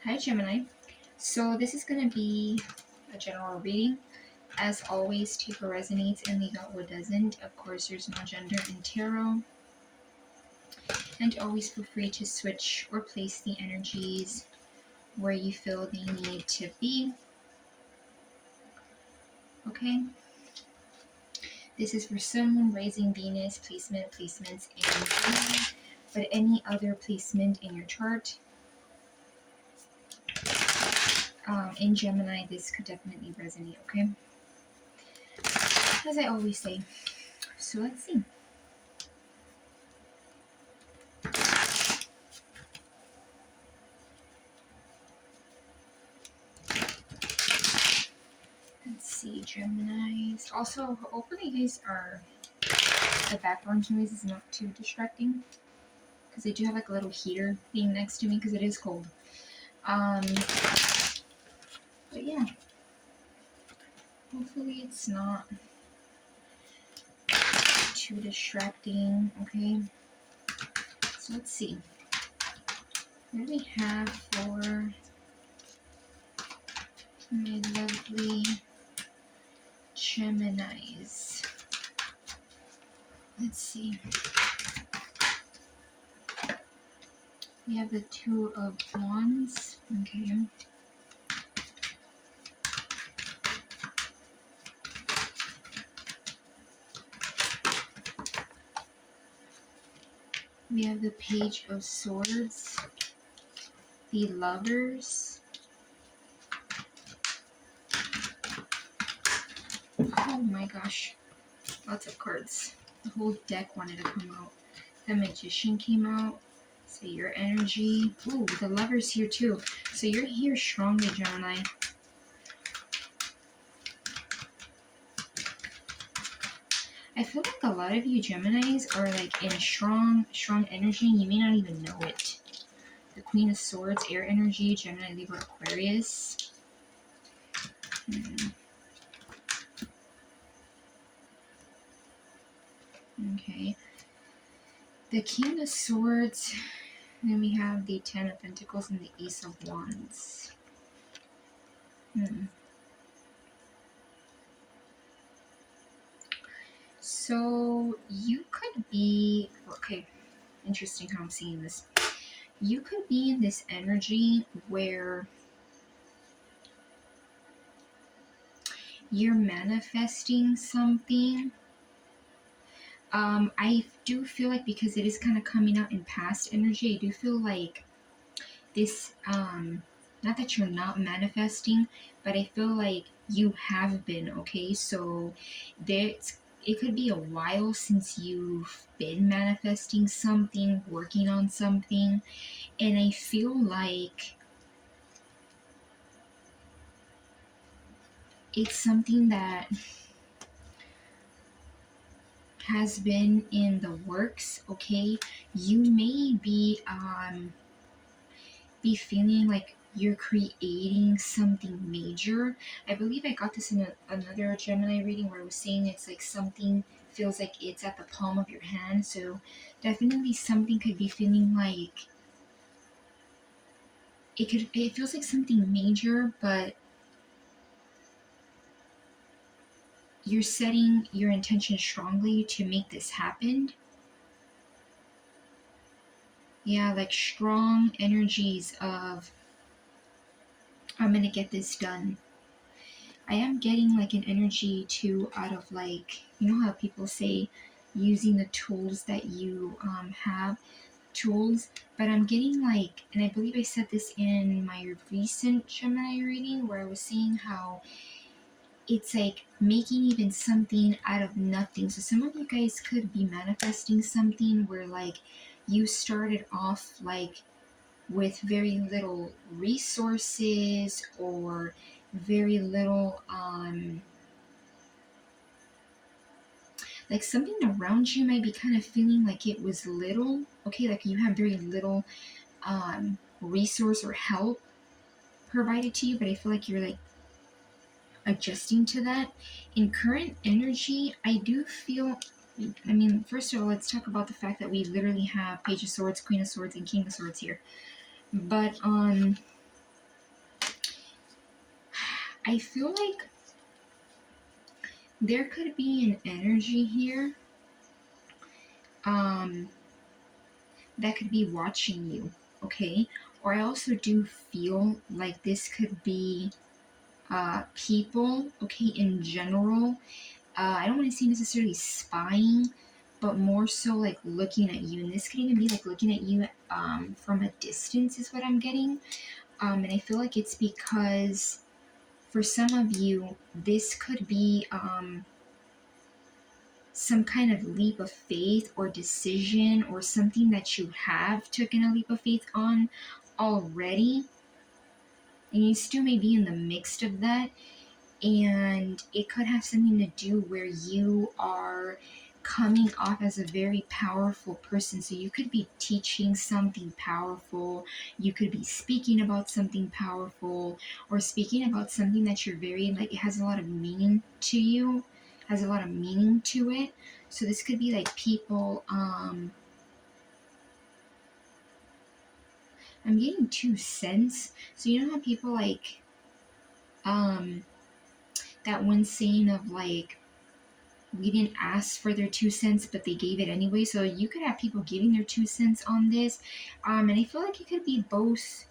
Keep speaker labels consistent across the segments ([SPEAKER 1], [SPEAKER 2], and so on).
[SPEAKER 1] Hi Gemini. So this is going to be a general reading. As always, take what resonates and leave out what doesn't. Of course, there's no gender in tarot. And always feel free to switch or place the energies where you feel they need to be. Okay? This is for someone raising Venus, placements, and Gemini, but any other placement in your chart. In Gemini, this could definitely resonate, okay? As I always say. So let's see. Let's see, Geminis. Also, hopefully you guys are, the background noise is not too distracting. Because I do have like a little heater being next to me because it is cold. But yeah. Hopefully it's not too distracting, okay? So let's see. What do we have for my lovely Geminis? Let's see. We have the Two of Wands, okay? We have the Page of Swords, the Lovers. Oh my gosh, lots of cards. The whole deck wanted to come out. The Magician came out. So your energy. Ooh, the Lover's here too. So you're here strongly, Gemini. I feel like a lot of you Geminis are like in strong energy and you may not even know it. The Queen of Swords, air energy, Gemini, Libra, Aquarius. Okay. The King of Swords. Then we have the Ten of Pentacles and the Ace of Wands. So you could be, okay, interesting how I'm seeing this. You could be in this energy where you're manifesting something. I do feel like, because it is kind of coming out in past energy, I do feel like this, not that you're not manifesting, but I feel like you have been, okay? So it could be a while since you've been manifesting something, working on something, and I feel like it's something that has been in the works, okay? You may be feeling like you're creating something major. I believe I got this in another Gemini reading where I was saying it's like something feels like it's at the palm of your hand. So definitely something could be feeling like it feels like something major, but you're setting your intention strongly to make this happen. Yeah, like strong energies of, I'm gonna get this done. I am getting like an energy too out of, like, you know how people say using the tools that you have, tools, but I'm getting like, and I believe I said this in my recent Gemini reading where I was saying how it's like making even something out of nothing. So some of you guys could be manifesting something where like you started off like with very little resources or very little like something around you might be kind of feeling like it was little, okay, like you have very little resource or help provided to you, but I feel like you're like adjusting to that. In current energy, I do feel, I mean, first of all, let's talk about the fact that we literally have Page of Swords, Queen of Swords, and King of Swords here. But I feel like there could be an energy here um, that could be watching you, okay? Or I also do feel like this could be people, okay, in general. I don't want to say necessarily spying, but more so like looking at you. And this could even be like looking at you from a distance, is what I'm getting. And I feel like it's because for some of you, this could be some kind of leap of faith or decision or something that you have taken a leap of faith on already. And you still may be in the midst of that. And it could have something to do where you are coming off as a very powerful person. So you could be teaching something powerful, you could be speaking about something powerful, or speaking about something that you're very like it has a lot of meaning to you, has a lot of meaning to it. So this could be like people I'm getting 2 cents. So you know how people like um that one saying of like we didn't ask for their 2 cents, but they gave it anyway. So you could have people giving their 2 cents on this. And I feel like it could be both,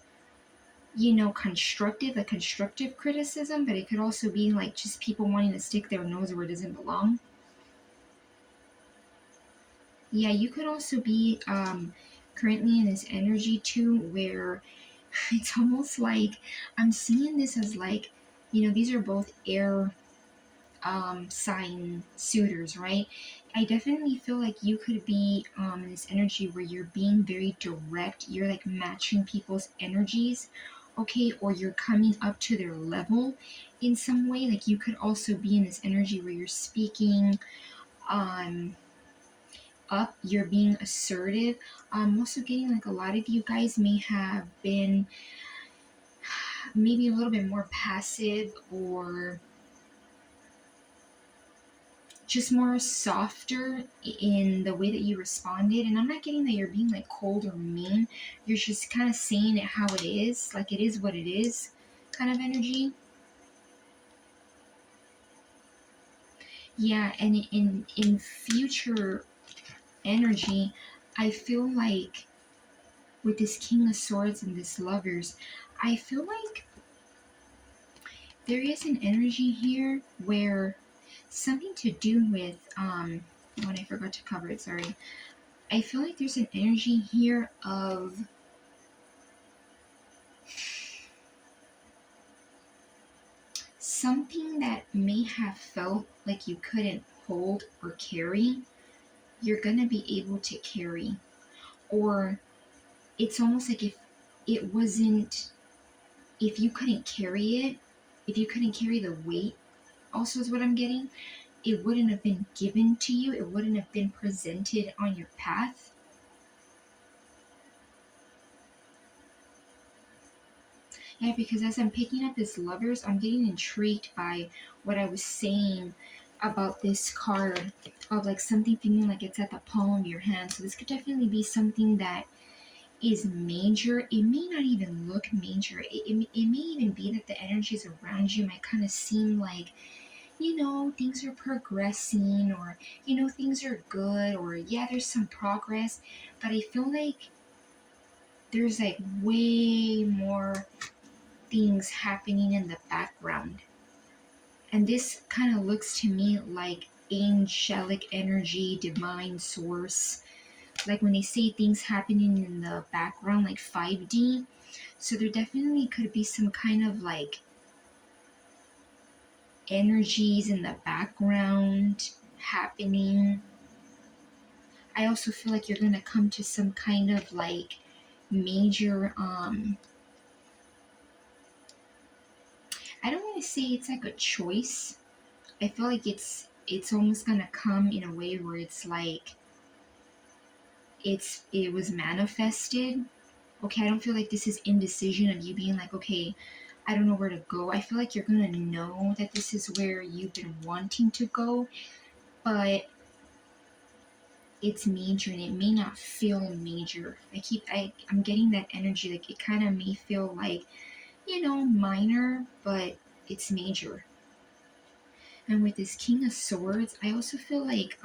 [SPEAKER 1] constructive, a constructive criticism, but it could also be like just people wanting to stick their nose where it doesn't belong. Yeah, you could also be currently in this energy too, where it's almost like I'm seeing this as like, these are both air sign suitors, right? I definitely feel like you could be in this energy where you're being very direct. You're like matching people's energies, okay? Or you're coming up to their level in some way. Like you could also be in this energy where you're speaking um, up, you're being assertive. I'm also getting like a lot of you guys may have been maybe a little bit more passive or just more softer in the way that you responded. And I'm not getting that you're being like cold or mean. You're just kind of saying it how it is, like it is what it is kind of energy. Yeah, and in future energy, I feel like with this King of Swords and this Lovers, I feel like there is an energy here where something to do with when I forgot to cover it, sorry. I feel like there's an energy here of something that may have felt like you couldn't hold or carry, you're going to be able to carry. Or it's almost like if it wasn't, if you couldn't carry it, if you couldn't carry the weight, also is what I'm getting, it wouldn't have been given to you, it wouldn't have been presented on your path. Yeah, because as I'm picking up this Lovers, I'm getting intrigued by what I was saying about this card of like something feeling like it's at the palm of your hand. So this could definitely be something that is major. It may not even look major. It may even be that the energies around you might kind of seem like, things are progressing or, things are good or yeah, there's some progress. But I feel like there's like way more things happening in the background. And this kind of looks to me like angelic energy, divine source. Like when they say things happening in the background, like 5D. So there definitely could be some kind of like energies in the background happening. I also feel like you're going to come to some kind of like major I don't want to say it's like a choice. I feel like it's almost gonna come in a way where it's like it was manifested. Okay, I don't feel like this is indecision of you being like, okay, I don't know where to go. I feel like you're gonna know that this is where you've been wanting to go, but it's major and it may not feel major. I'm getting that energy, like it kind of may feel like, minor, but it's major. And with this King of Swords, I also feel like,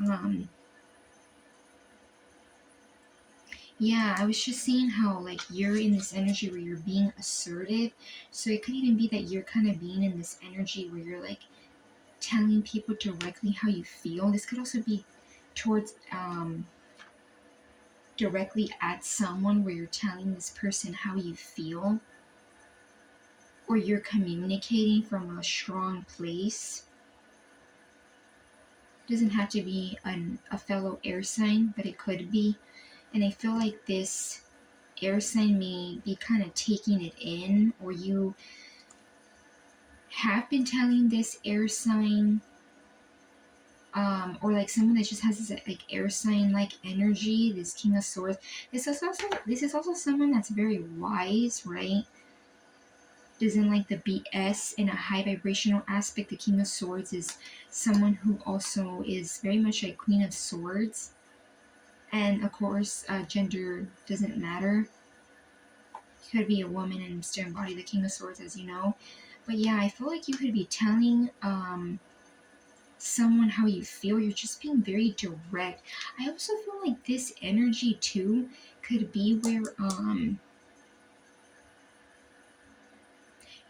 [SPEAKER 1] yeah, I was just saying how, like, you're in this energy where you're being assertive. So it could even be that you're kind of being in this energy where you're, like, telling people directly how you feel. This could also be towards, directly at someone where you're telling this person how you feel, or you're communicating from a strong place. Doesn't have to be a fellow air sign, but it could be. And I feel like this air sign may be kind of taking it in, or you have been telling this air sign, or like someone that just has this like air sign like energy, this King of Swords. This is also someone that's very wise, right? Doesn't like the BS in a high vibrational aspect. The King of Swords is someone who also is very much like Queen of Swords. And of course, gender doesn't matter. You could be a woman and still embody the King of Swords, as you know. But yeah, I feel like you could be telling someone how you feel. You're just being very direct. I also feel like this energy too could be where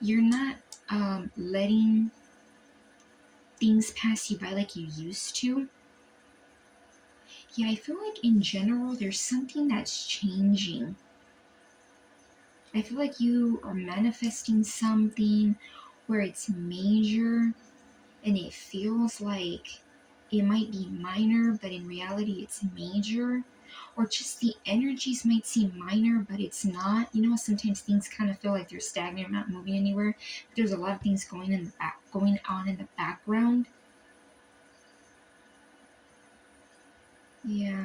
[SPEAKER 1] you're not letting things pass you by like you used to. Yeah, I feel like in general there's something that's changing. I feel like you are manifesting something where it's major and it feels like it might be minor, but in reality it's major. Or just the energies might seem minor, but it's not. You know, sometimes things kind of feel like they're stagnant, not moving anywhere. But there's a lot of things going on in the background. Yeah.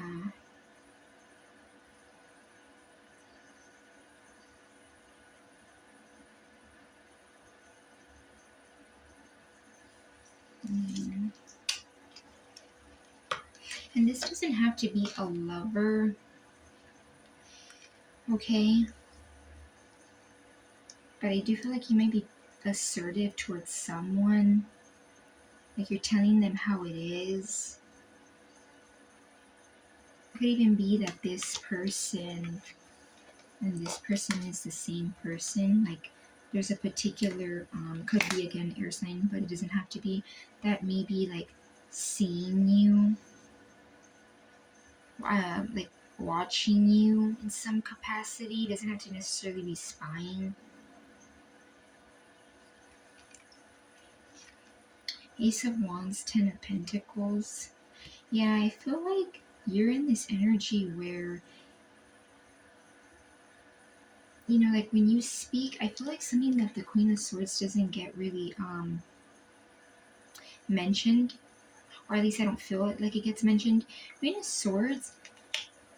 [SPEAKER 1] Mm. And this doesn't have to be a lover, okay? But I do feel like you might be assertive towards someone. Like you're telling them how it is. It could even be that this person and this person is the same person. Like there's a particular, could be again air sign, but it doesn't have to be, that maybe like seeing you, like watching you in some capacity. It doesn't have to necessarily be spying. Ace of Wands, Ten of Pentacles. Yeah, I feel like you're in this energy where, you know, like when you speak, I feel like something that the Queen of Swords doesn't get really mentioned, or at least I don't feel it like it gets mentioned. Queen of Swords,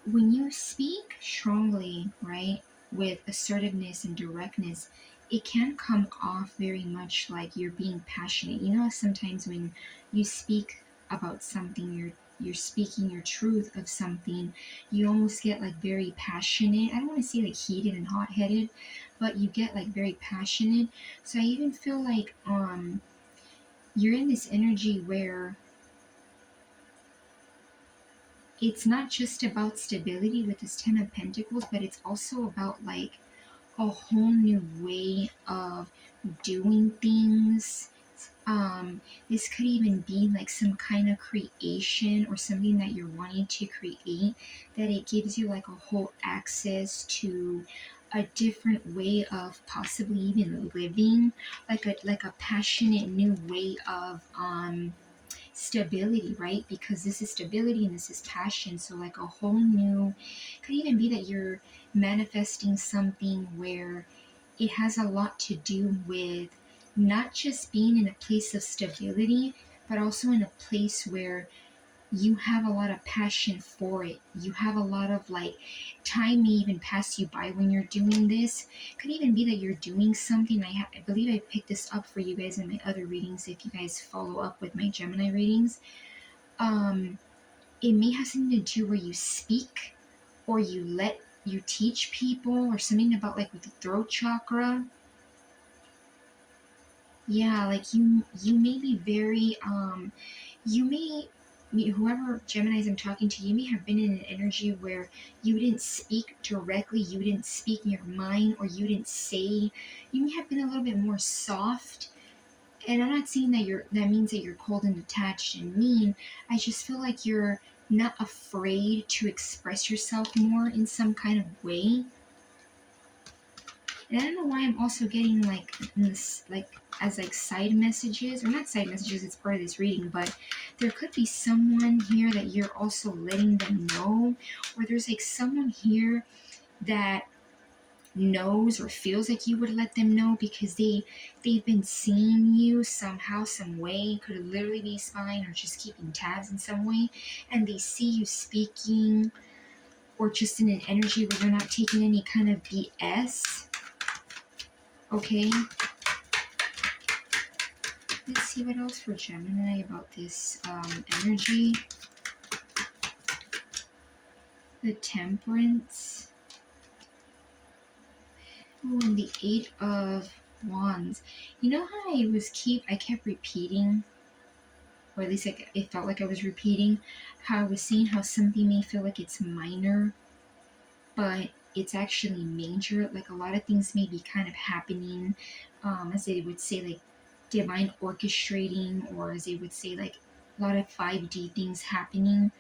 [SPEAKER 1] when you speak strongly, right, with assertiveness and directness, it can come off very much like you're being passionate. You know, sometimes when you speak about something, you're speaking your truth of something, you almost get like very passionate. I don't want to say like heated and hot-headed, but you get like very passionate. So I even feel like you're in this energy where it's not just about stability with this Ten of Pentacles, but it's also about like a whole new way of doing things. This could even be like some kind of creation or something that you're wanting to create, that it gives you like a whole access to a different way of possibly even living, like a passionate new way of stability, right? Because this is stability and this is passion. So, like a whole new, could even be that you're manifesting something where it has a lot to do with not just being in a place of stability, but also in a place where you have a lot of passion for it. You have a lot of like, time may even pass you by when you're doing this. Could even be that you're doing something. I believe I picked this up for you guys in my other readings. If you guys follow up with my Gemini readings, um, it may have something to do where you speak, or you teach people, or something about like with the throat chakra. Yeah, like you may be very you may whoever Geminis I'm talking to, you may have been in an energy where you didn't speak directly, you didn't speak in your mind, or you didn't say. You may have been a little bit more soft. And I'm not saying that that means that you're cold and detached and mean. I just feel like you're not afraid to express yourself more in some kind of way. And I don't know why I'm also getting like this, like as like side messages, or not side messages, it's part of this reading, but there could be someone here that you're also letting them know, or there's like someone here that knows or feels like you would let them know because they've been seeing you somehow, some way. Could literally be spying or just keeping tabs in some way, and they see you speaking or just in an energy where you're not taking any kind of BS. Okay, let's see what else for Gemini about this energy. The Temperance. Oh, and the Eight of Wands. You know how I kept repeating, or at least it felt like I was repeating, how I was saying how something may feel like it's minor, but it's actually major. Like a lot of things may be kind of happening, as they would say, like divine orchestrating, or as they would say, like a lot of 5D things happening.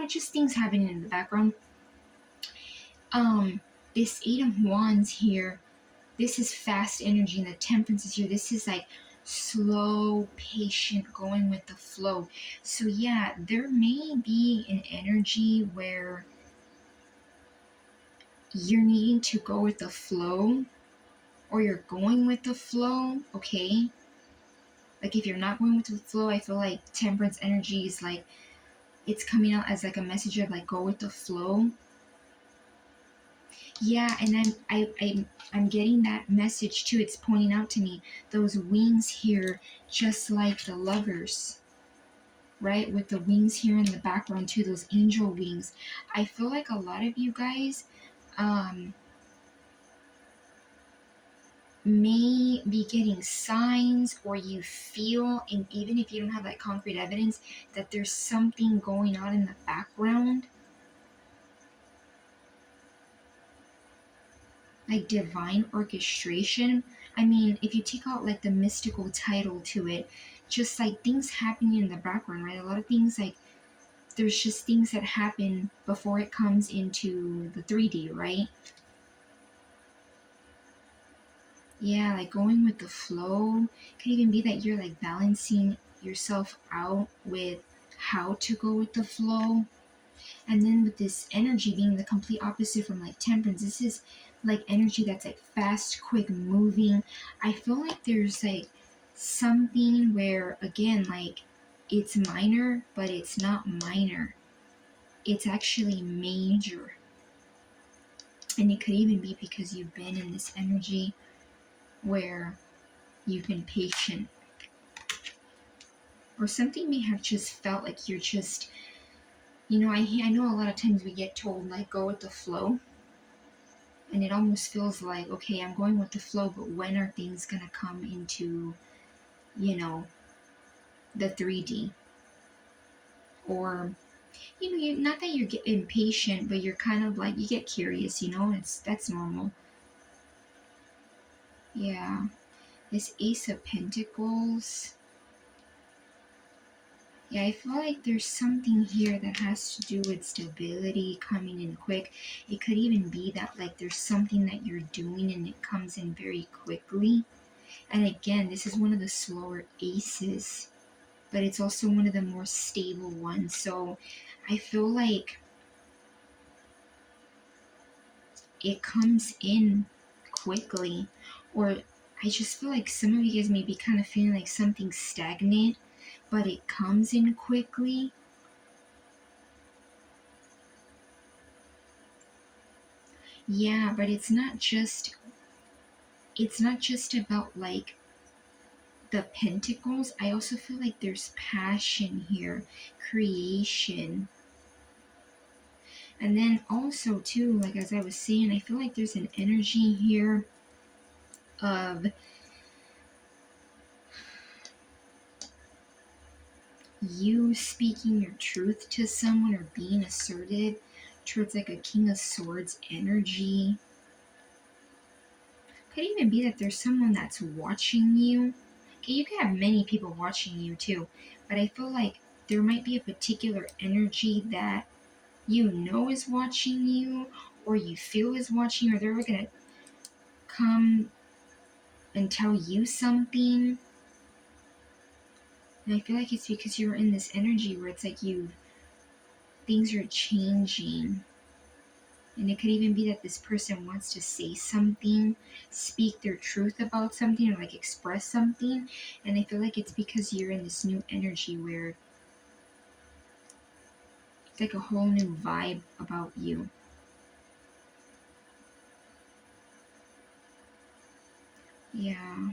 [SPEAKER 1] Just things happening in the background. This Eight of Wands here, this is fast energy, and the Temperance is here. This is like slow, patient, going with the flow. So yeah, there may be an energy where you're needing to go with the flow, or you're going with the flow, okay? Like if you're not going with the flow, I feel like Temperance energy is like, it's coming out as like a message of like, go with the flow. Yeah, and then I'm getting that message too. It's pointing out to me those wings here, just like the Lovers, right? With the wings here in the background too, those angel wings. I feel like a lot of you guys may be getting signs, or you feel, and even if you don't have that concrete evidence, that there's something going on in the background, like divine orchestration. I mean, if you take out like the mystical title to it, just like things happening in the background, right? A lot of things, like there's just things that happen before it comes into the 3D, right? Yeah, like going with the flow. Could even be that you're like balancing yourself out with how to go with the flow. And then with this energy being the complete opposite from like Temperance, this is like energy that's like fast, quick moving. I feel like there's like something where, again, like it's minor, but it's not minor. It's actually major. And it could even be because you've been in this energy where you've been patient, or something may have just felt like you're just, I know a lot of times we get told like go with the flow, and it almost feels like, okay, I'm going with the flow, but when are things gonna come into, you know, the 3D? Or, not that you get impatient, but you're kind of like, you get curious, that's normal. Yeah. This Ace of Pentacles. Yeah, I feel like there's something here that has to do with stability coming in quick. It could even be that like there's something that you're doing and it comes in very quickly. And again, this is one of the slower aces, but it's also one of the more stable ones. So I feel like it comes in quickly, or I just feel like some of you guys may be kind of feeling like something's stagnant, but it comes in quickly. Yeah, but it's not just about like the pentacles. I also feel like there's passion here, creation. And then also too, like as I was saying, I feel like there's an energy here of you speaking your truth to someone or being assertive towards like a King of Swords energy. Could even be that there's someone that's watching you. Okay, you could have many people watching you too, but I feel like there might be a particular energy that you know is watching you, or you feel is watching, or they're gonna come and tell you something. And I feel like it's because you're in this energy where it's like things are changing. And it could even be that this person wants to say something, speak their truth about something, or like express something. And I feel like it's because you're in this new energy where it's like a whole new vibe about you. Yeah.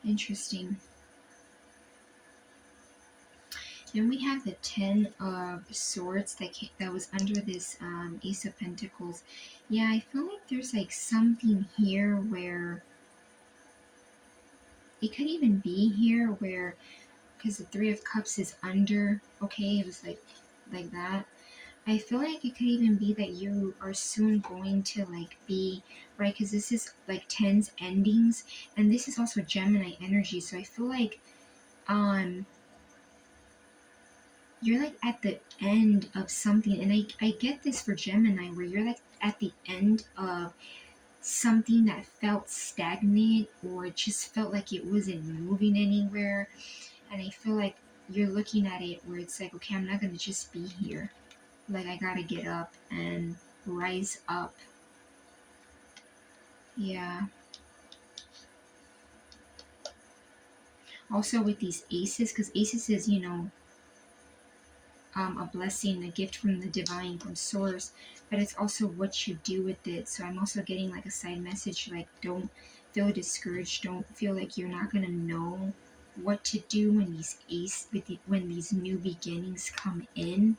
[SPEAKER 1] Interesting. Then we have the Ten of Swords that was under this Ace of Pentacles. Yeah, I feel like there's like something here where it could even be here where, because the Three of Cups is under, okay, it was like that. I feel like it could even be that you are soon going to like be, right, because this is like tens endings, and this is also Gemini energy, so I feel like you're like at the end of something, and I get this for Gemini where you're like at the end of something that felt stagnant, or it just felt like it wasn't moving anywhere. And I feel like you're looking at it where it's like, okay, I'm not going to just be here, like I gotta get up and rise up. Yeah. Also with these aces, because aces is, a blessing, a gift from the divine, from source, but it's also what you do with it. So I'm also getting like a side message, like don't feel discouraged, don't feel like you're not gonna know what to do when when these new beginnings come in.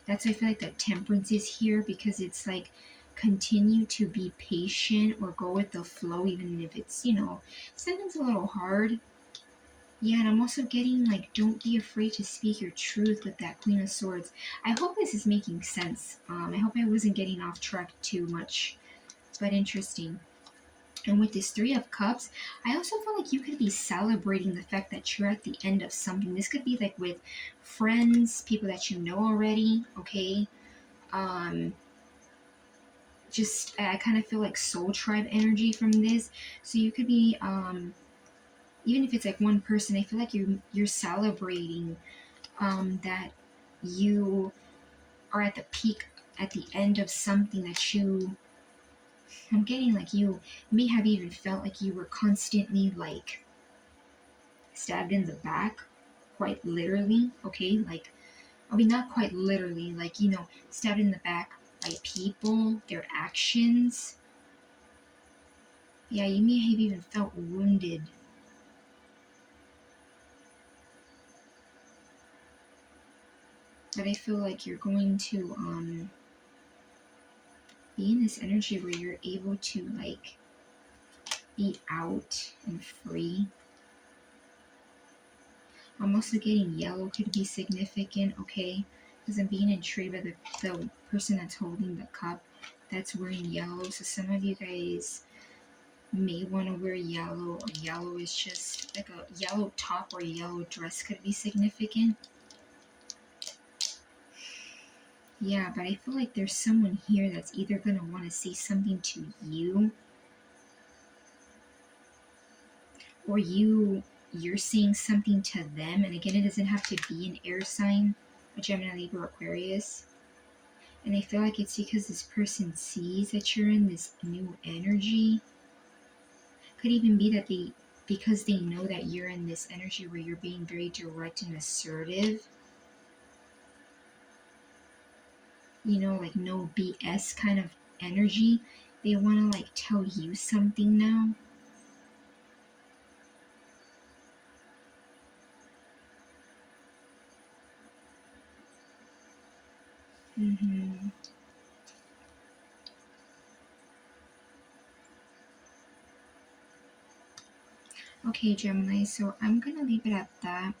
[SPEAKER 1] That's why I feel like that temperance is here, because it's like continue to be patient or go with the flow, even if it's, sometimes a little hard. Yeah, and I'm also getting like, don't be afraid to speak your truth with that Queen of Swords. I hope this is making sense. I hope I wasn't getting off track too much, but interesting. And with this Three of Cups, I also feel like you could be celebrating the fact that you're at the end of something. This could be like with friends, people that you know already, okay? Um, just, I kind of feel like soul tribe energy from this. So you could be, even if it's like one person, I feel like you're celebrating that you are at the peak, at the end of something that I'm getting like you may have even felt like you were constantly like stabbed in the back, quite literally, okay? Like, I mean, not quite literally, like, stabbed in the back by people, their actions. Yeah, you may have even felt wounded. But I feel like you're going to be in this energy where you're able to like be out and free. I'm also getting yellow could be significant, okay? Because I'm being intrigued by the person that's holding the cup that's wearing yellow. So some of you guys may want to wear yellow, or yellow is just like a yellow top or a yellow dress could be significant. Yeah, but I feel like there's someone here that's either going to want to say something to you, or you're saying something to them. And again, it doesn't have to be an air sign, a Gemini, Libra, Aquarius. And I feel like it's because this person sees that you're in this new energy. Could even be that because they know that you're in this energy where you're being very direct and assertive, like no BS kind of energy. They want to like tell you something now. Mm-hmm. Okay, Gemini, so I'm gonna leave it at that.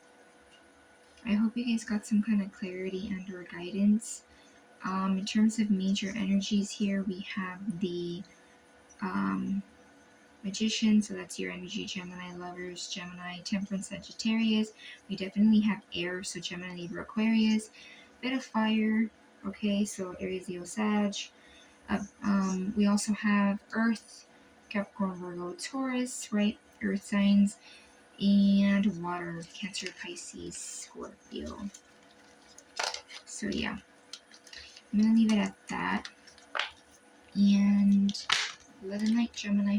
[SPEAKER 1] I hope you guys got some kind of clarity and or guidance. In terms of major energies here, we have the Magician, so that's your energy, Gemini, Lovers, Gemini, Temperance, Sagittarius. We definitely have air, so Gemini, Libra, Aquarius. Bit of fire, okay, so Aries, Leo, Sag. We also have Earth, Capricorn, Virgo, Taurus, right? Earth signs, and water, Cancer, Pisces, Scorpio. So yeah, I'm gonna leave it at that. And love and light, Gemini.